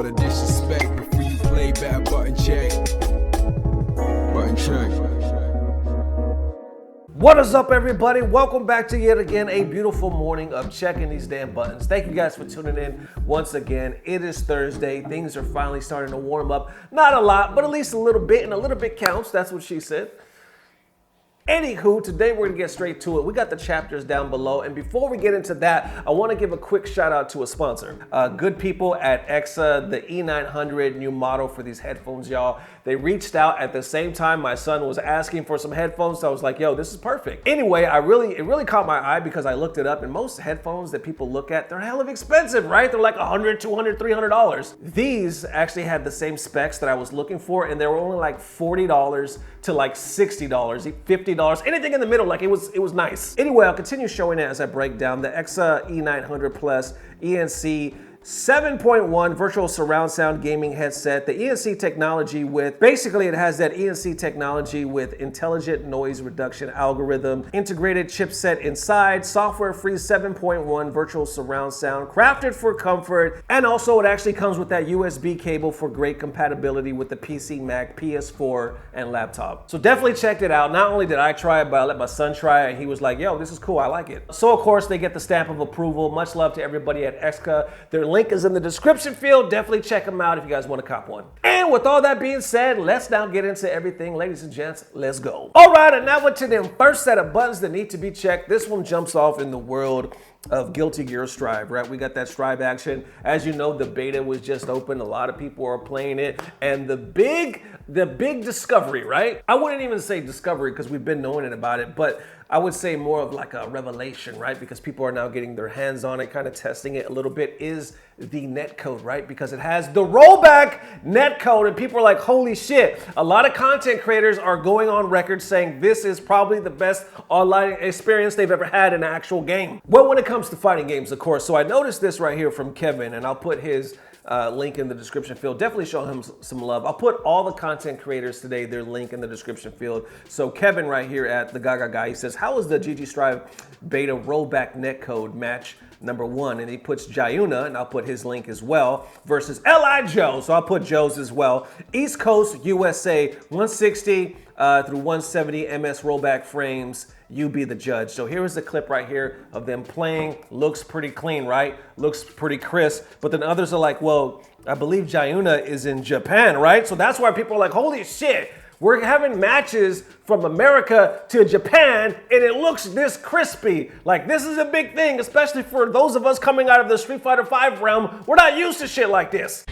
all the disrespect before you play back. Button check. Button check. What is up, everybody? Welcome back to yet again a beautiful morning of checking these damn buttons. Thank you guys for tuning in once again. It is Thursday. Things are finally starting to warm up. Not a lot, but at least a little bit, and a little bit counts. That's what she said. Anywho, today we're gonna get straight to it. We got the chapters down below, and before we get into that, I want to give a quick shout out to a sponsor. Good people at EKSA, the E900 new model for these headphones, y'all. They reached out at the same time my son was asking for some headphones, so I was like, yo, this is perfect. Anyway, it really caught my eye because I looked it up, and most headphones that people look at, they're hell of expensive, right? They're like $100, $200, $300. These actually had the same specs that I was looking for, and they were only like $40 to like $60, $50, anything in the middle. Like it was nice. Anyway, I'll continue showing it as I break down the EKSA E900PLUS ENC 7.1 virtual surround sound gaming headset. The ENC technology basically it has that ENC technology with intelligent noise reduction algorithm, integrated chipset inside, software-free 7.1 virtual surround sound, crafted for comfort, and also it actually comes with that USB cable for great compatibility with the PC, Mac, PS4, and laptop. So definitely check it out. Not only did I try it, but I let my son try it, and he was like, yo, this is cool, I like it. So of course, they get the stamp of approval. Much love to everybody at EKSA. Their link is in the description field. Definitely check them out if you guys want to cop one. And with all that being said, let's now get into everything. Ladies and gents, let's go. All right, and now we're to the first set of buttons that need to be checked. This one jumps off in the world of Guilty Gear Strive, right? We got that Strive action. As you know, the beta was just open. A lot of people are playing it. And the big discovery, right? I wouldn't even say discovery because we've been knowing it about it, but I would say more of like a revelation, right? Because people are now getting their hands on it, kind of testing it a little bit, is the netcode, right? Because it has the rollback netcode, and people are like, holy shit. A lot of content creators are going on record saying this is probably the best online experience they've ever had in an actual game. Well, when it comes to fighting games, of course. So I noticed this right here from Kevin, and I'll put his link in the description field. Definitely show him some love. I'll put all the content creators today, their link in the description field. So Kevin right here at the Gaga Guy, he says, how is the GG Strive beta rollback netcode match #1? And he puts Jayuna, and I'll put his link as well, versus L.I. Joe. So I'll put Joe's as well. East Coast, USA, 160 through 170 MS rollback frames. You be the judge. So here is the clip right here of them playing. Looks pretty clean, right? Looks pretty crisp. But then others are like, well, I believe Jayuna is in Japan, right? So that's why people are like, holy shit, we're having matches from America to Japan and it looks this crispy. Like this is a big thing, especially for those of us coming out of the Street Fighter V realm. We're not used to shit like this.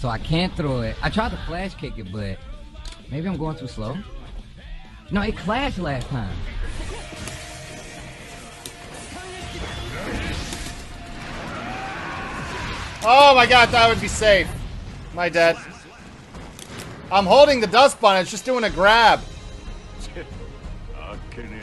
So I can't throw it. I tried to flash kick it, but maybe I'm going too slow. No, it clashed last time. Oh my god, that would be safe. My dead. I'm holding the dust bun, it's just doing a grab.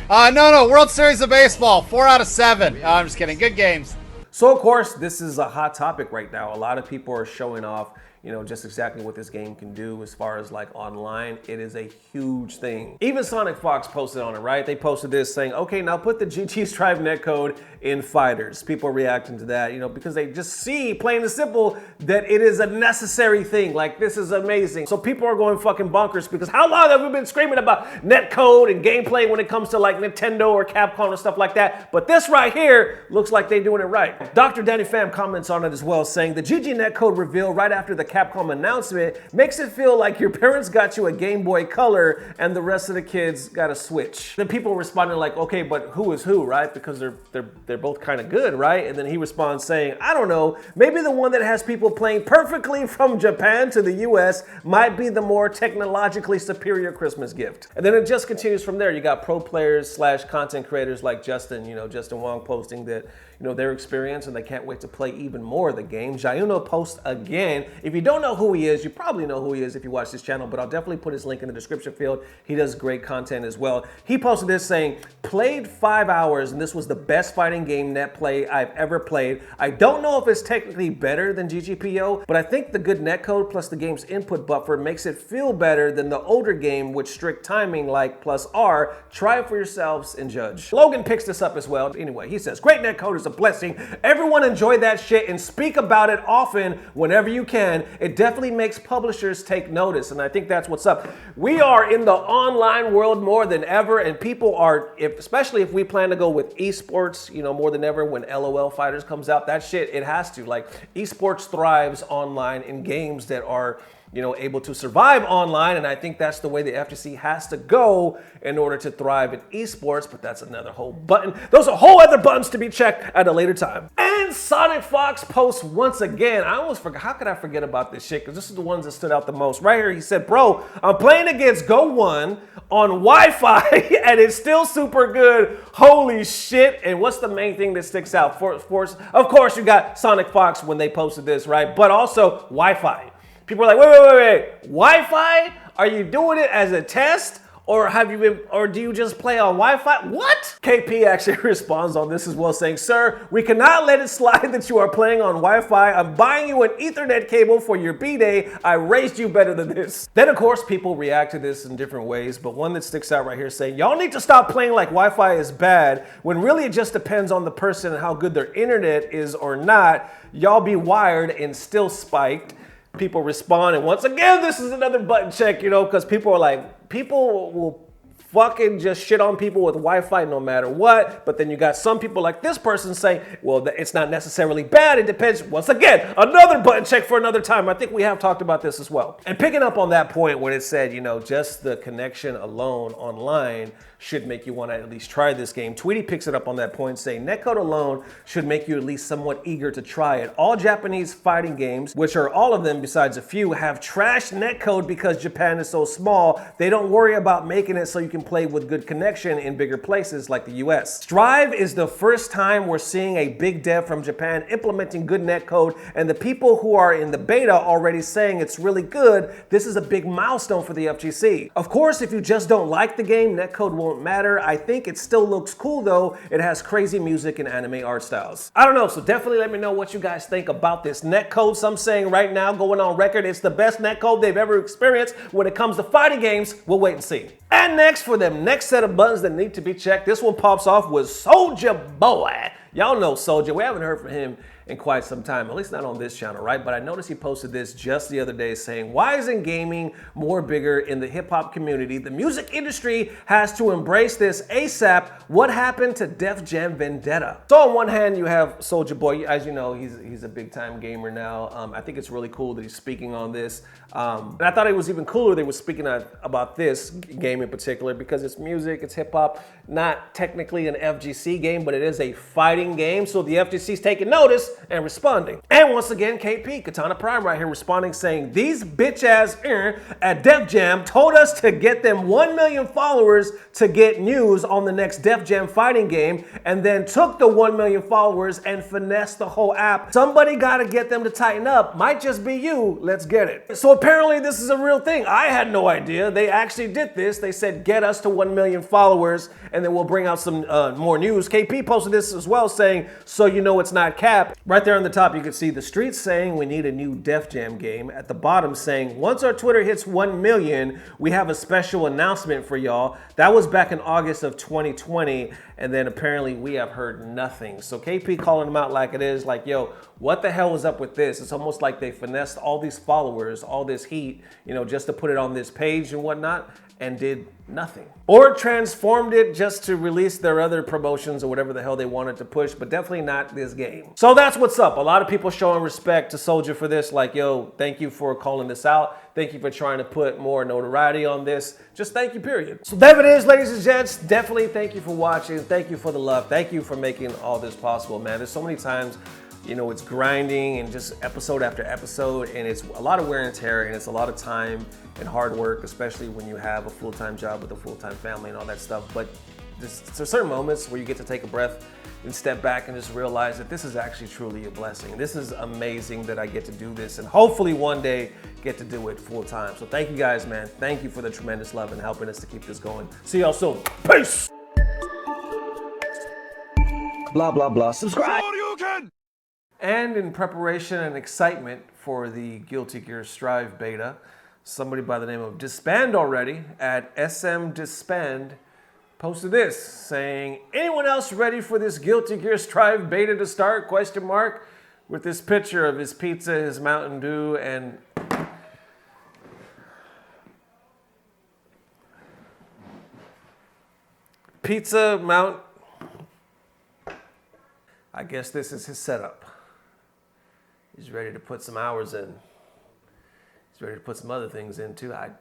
No, World Series of Baseball, 4 out of 7. I'm just kidding, good games. So of course, this is a hot topic right now. A lot of people are showing off, you know, just exactly what this game can do as far as like online. It is a huge thing. Even Sonic Fox posted on it, right? They posted this saying, okay, now put the GG Strive netcode in fighters. People are reacting to that, you know, because they just see, plain and simple, that it is a necessary thing. Like, this is amazing. So people are going fucking bonkers because how long have we been screaming about netcode and gameplay when it comes to like Nintendo or Capcom and stuff like that? But this right here looks like they're doing it right. Dr. Danny Pham comments on it as well, saying the GG netcode reveal right after the Capcom announcement makes it feel like your parents got you a Game Boy Color and the rest of the kids got a Switch. Then people responding like, okay, but who is who, right? Because they're both kind of good, right? And then he responds saying, I don't know, maybe the one that has people playing perfectly from Japan to the US might be the more technologically superior Christmas gift. And then it just continues from there. You got pro players / content creators like Justin, you know, Justin Wong posting that, you know, their experience and they can't wait to play even more of the game. Jayuno posts again. If you don't know who he is, you probably know who he is if you watch this channel, but I'll definitely put his link in the description field. He does great content as well. He posted this saying, played 5 hours and this was the best fighting game net play I've ever played. I don't know if it's technically better than GGPO, but I think the good netcode plus the game's input buffer makes it feel better than the older game with strict timing like +R. Try it for yourselves and judge. Logan picks this up as well. Anyway, he says, great netcode is a blessing. Everyone enjoy that shit and speak about it often whenever you can. It definitely makes publishers take notice, and I think that's what's up. We are in the online world more than ever, and people are, especially if we plan to go with esports, you know, more than ever when LOL Fighters comes out, that shit, it has to. Like, esports thrives online in games that are, you know, able to survive online, and I think that's the way the FGC has to go in order to thrive in esports, but that's another whole button. Those are whole other buttons to be checked at a later time. And Sonic Fox posts once again. I almost forgot, how could I forget about this shit? Because this is the ones that stood out the most. Right here, he said, bro, I'm playing against Go 1 on Wi-Fi, and it's still super good. Holy shit. And what's the main thing that sticks out? Of course, you got Sonic Fox when they posted this, right? But also Wi-Fi. People are like, wait. Wi-Fi? Are you doing it as a test? Or do you just play on Wi-Fi? What? KP actually responds on this as well, saying, sir, we cannot let it slide that you are playing on Wi-Fi. I'm buying you an Ethernet cable for your B-Day. I raised you better than this. Then, of course, people react to this in different ways, but one that sticks out right here saying, y'all need to stop playing like Wi-Fi is bad, when really it just depends on the person and how good their internet is or not. Y'all be wired and still spiked. People respond, and once again, this is another button check, you know, because people are like, people will fucking just shit on people with Wi-Fi no matter what, but then you got some people like this person saying, well, it's not necessarily bad, it depends. Once again, another button check for another time. I think we have talked about this as well. And picking up on that point when it said, you know, just the connection alone online should make you want to at least try this game. Tweety picks it up on that point saying, netcode alone should make you at least somewhat eager to try it. All Japanese fighting games, which are all of them besides a few, have trashed netcode because Japan is so small. They don't worry about making it so you can play with good connection in bigger places like the US. Strive is the first time we're seeing a big dev from Japan implementing good netcode, and the people who are in the beta already saying it's really good. This is a big milestone for the FGC. Of course, if you just don't like the game, netcode won't matter. I think it still looks cool though. It has crazy music and anime art styles. I don't know, so definitely let me know what you guys think about this netcode. Some saying right now, going on record, it's the best netcode they've ever experienced when it comes to fighting games. We'll wait and see. And next, for the next set of buttons that need to be checked, this one pops off with Soulja Boy. Y'all know Soulja. We haven't heard from him in quite some time, at least not on this channel, right? But I noticed he posted this just the other day saying, why isn't gaming more bigger in the hip hop community? The music industry has to embrace this ASAP. What happened to Def Jam Vendetta? So on one hand, you have Soulja Boy. As you know, he's a big time gamer now. I think it's really cool that he's speaking on this. And I thought it was even cooler they were speaking about this game in particular because it's music, it's hip hop, not technically an FGC game, but it is a fighting game. So the FGC's taking notice and responding. And once again, KP, Katana Prime right here responding saying, these bitch ass at Def Jam told us to get them 1 million followers to get news on the next Def Jam fighting game, and then took the 1 million followers and finessed the whole app. Somebody gotta get them to tighten up. Might just be you. Let's get it. So apparently this is a real thing. I had no idea. They actually did this. They said, get us to 1 million followers, and then we'll bring out some more news. KP posted this as well saying, so you know it's not cap. Right there on the top, you can see the streets saying we need a new Def Jam game. At the bottom saying, once our Twitter hits 1 million, we have a special announcement for y'all. That was back in August of 2020, and then apparently we have heard nothing. So KP calling them out like it is, like, yo, what the hell was up with this? It's almost like they finessed all these followers, all this heat, you know, just to put it on this page and whatnot, and did nothing. Or transformed it just to release their other promotions or whatever the hell they wanted to push, but definitely not this game. So that's what's up. A lot of people showing respect to Soulja for this, like, yo, thank you for calling this out. Thank you for trying to put more notoriety on this. Just thank you, period. So there it is, ladies and gents. Definitely thank you for watching. Thank you for the love. Thank you for making all this possible, man. There's so many times, you know, it's grinding and just episode after episode, and it's a lot of wear and tear, and it's a lot of time and hard work, especially when you have a full-time job with a full-time family and all that stuff. But there's certain moments where you get to take a breath and step back and just realize that this is actually truly a blessing. This is amazing that I get to do this and hopefully one day get to do it full time. So thank you guys, man. Thank you for the tremendous love and helping us to keep this going. See y'all soon. Peace. Blah, blah, blah. Subscribe. And in preparation and excitement for the Guilty Gear Strive beta, somebody by the name of Disband already at SM Disband posted this saying, anyone else ready for this Guilty Gear Strive beta to start? Question mark. With this picture of his pizza, his Mountain Dew, and pizza mount. I guess this is his setup. He's ready to put some hours in. He's ready to put some other things in too. I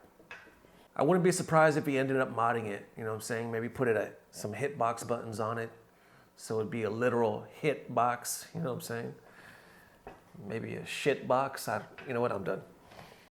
wouldn't be surprised if he ended up modding it. You know what I'm saying? Maybe put some hitbox buttons on it, so it'd be a literal hit box. You know what I'm saying? Maybe a shit box. You know what? I'm done.